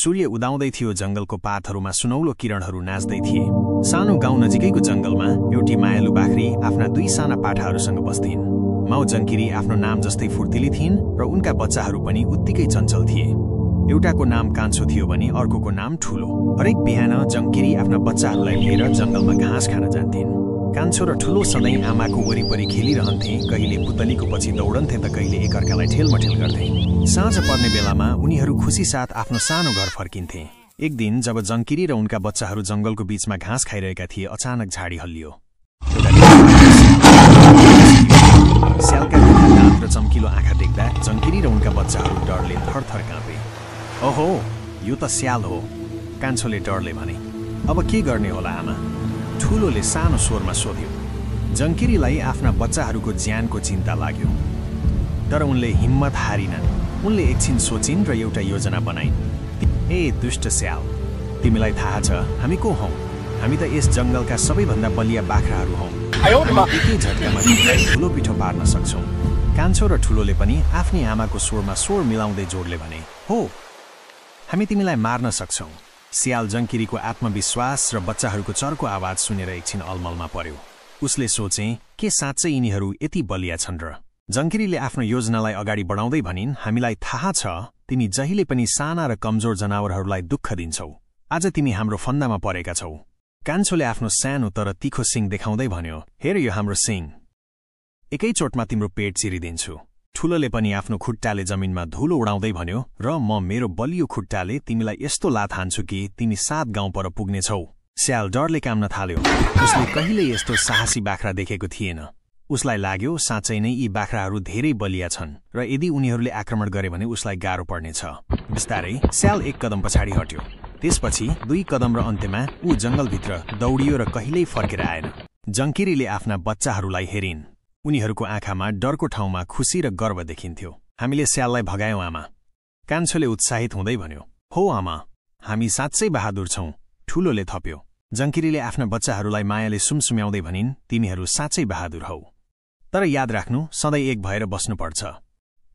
सूर्य उदाउँदै थियो, जंगलको पातहरूमा सुनौलो किरणहरू नाच्दै थिए। सानो गाउँ नजिकैको जंगलमा एउटी मायालु बाख्री आफ्ना दुई साना पाठाहरूसँग बस्थिन्। माउ जंकिरी आफ्नो नाम जस्तै फुर्तिली थिइन् र उनका बच्चाहरू पनि उत्तिकै चञ्चल थिए। एउटाको नाम कान्छो थियो भने अर्कोको नाम ठुलो। हरेक बिहान जंकिरी आफ्ना बच्चाहरूलाई लिएर जंगलमा घाँस खान जान्थिन्। कान्छो र ठुलो सधैँ आमाको वरिपरि खेलिरहन्थे, कहिले पुतलीको पछि दौडन्थे त कहिले एकअर्कालाई ठेलमठेल गर्थे। साँझ पर्ने बेलामा उनीहरू खुसी साथ आफ्नो सानो घर फर्किन्थे। एक दिन जब जंकिरी र उनका बच्चाहरू जंगलको बीचमा घाँस खाइरहेका थिए, अचानक झाडी हल्लियो। स्यालका मीठा दाँत र चम्किलो आँखा देख्दा जंकिरी र उनका बच्चाहरू डरले थरथर काँपे। ओहो, यो त स्याल हो, कान्छोले डरले भने। अब के गर्ने होला आमा? ठुलोले सानो स्वरमा सोध्यो। जंकिरीलाई आफ्ना बच्चाहरूको ज्यानको चिन्ता लाग्यो, तर उनले हिम्मत हारिनन्। उनले एकछिन सोचिन् र एउटा योजना बनाइन्। ए दुष्ट स्याल, तिमीलाई थाहा छ हामी को हौं? हामी त यस जंगलका सबैभन्दा बलिया बाख्राहरू हौं। एकै झट्कामा तिमीलाई ठुलो पिठो पार्न सक्छौं। कान्छो र ठुलोले पनि आफ्नी आमाको स्वरमा स्वर मिलाउँदै जोडले भने, हो, हामी तिमीलाई मार्न सक्छौं। स्याल जंकिरीको आत्मविश्वास र बच्चाहरूको चर्को आवाज सुनेर एकछिन अलमलमा पर्यो। उसले सोचे, के साँच्चै यिनीहरू यति बलिया छन् र? जंकिरीले आफ्नो योजनालाई अगाडि बढाउँदै भनिन्, हामीलाई थाहा छ तिमी जहिले पनि साना र कमजोर जनावरहरूलाई दुःख दिन्छौ। आज तिमी हाम्रो फन्दामा परेका छौ। कान्छोले आफ्नो सानो तर तीखो सिङ देखाउँदै भन्यो, हेर यो हाम्रो सिङ, एकैचोटमा तिम्रो पेट चिरिदिन्छु। ठुलोले पनि आफ्नो खुट्टाले जमिनमा धुलो उडाउँदै भन्यो, र म मेरो बलियो खुट्टाले तिमीलाई यस्तो लात हान्छु कि तिमी 7 गाउँ पर पुग्नेछौ। स्याल डरले काम्न थाल्यो। उसले कहिल्यै यस्तो साहसी बाख्रा देखेको थिएन। उसलाई लाग्यो साँच्चै नै यी बाख्राहरू धेरै बलिया छन् र यदि उनीहरूले आक्रमण गरे भने उसलाई गाह्रो पर्नेछ। बिस्तारै स्याल 1 कदम पछाडि हट्यो। त्यसपछि 2 कदम र अन्त्यमा ऊ जंगलभित्र दौडियो र कहिल्यै फर्केर आएन। जंकिरीले आफ्ना बच्चाहरूलाई हेरिन्। उनीहरूको आँखामा डरको ठाउँमा खुसी र गर्व देखिन्थ्यो। हामीले स्याललाई भगायौं आमा, कान्छोले उत्साहित हुँदै भन्यो। हो आमा, हामी साँच्चै बहादुर छौं, ठुलोले थप्यो। जंकिरीले आफ्ना बच्चाहरूलाई मायाले सुमसुम्याउँदै भनिन्, तिमीहरू साँच्चै बहादुर हौ। तर याद राख्नु, सधैँ एक भएर बस्नुपर्छ।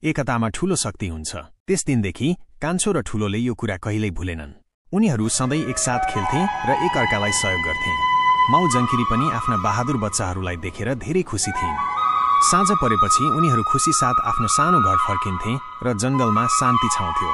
एकतामा ठूलो शक्ति हुन्छ। त्यस दिनदेखि कान्छो र ठुलोले यो कुरा कहिल्यै भुलेनन्। उनीहरू सधैँ एकसाथ खेल्थे र एकअर्कालाई सहयोग गर्थे। माउ जंकिरी पनि आफ्ना बहादुर बच्चाहरूलाई देखेर धेरै खुसी थिइन्। साँझ परेपछि उनीहरू खुसी साथ आफ्नो सानो घर फर्किन्थे र जंगलमा शान्ति छाउँथ्यो।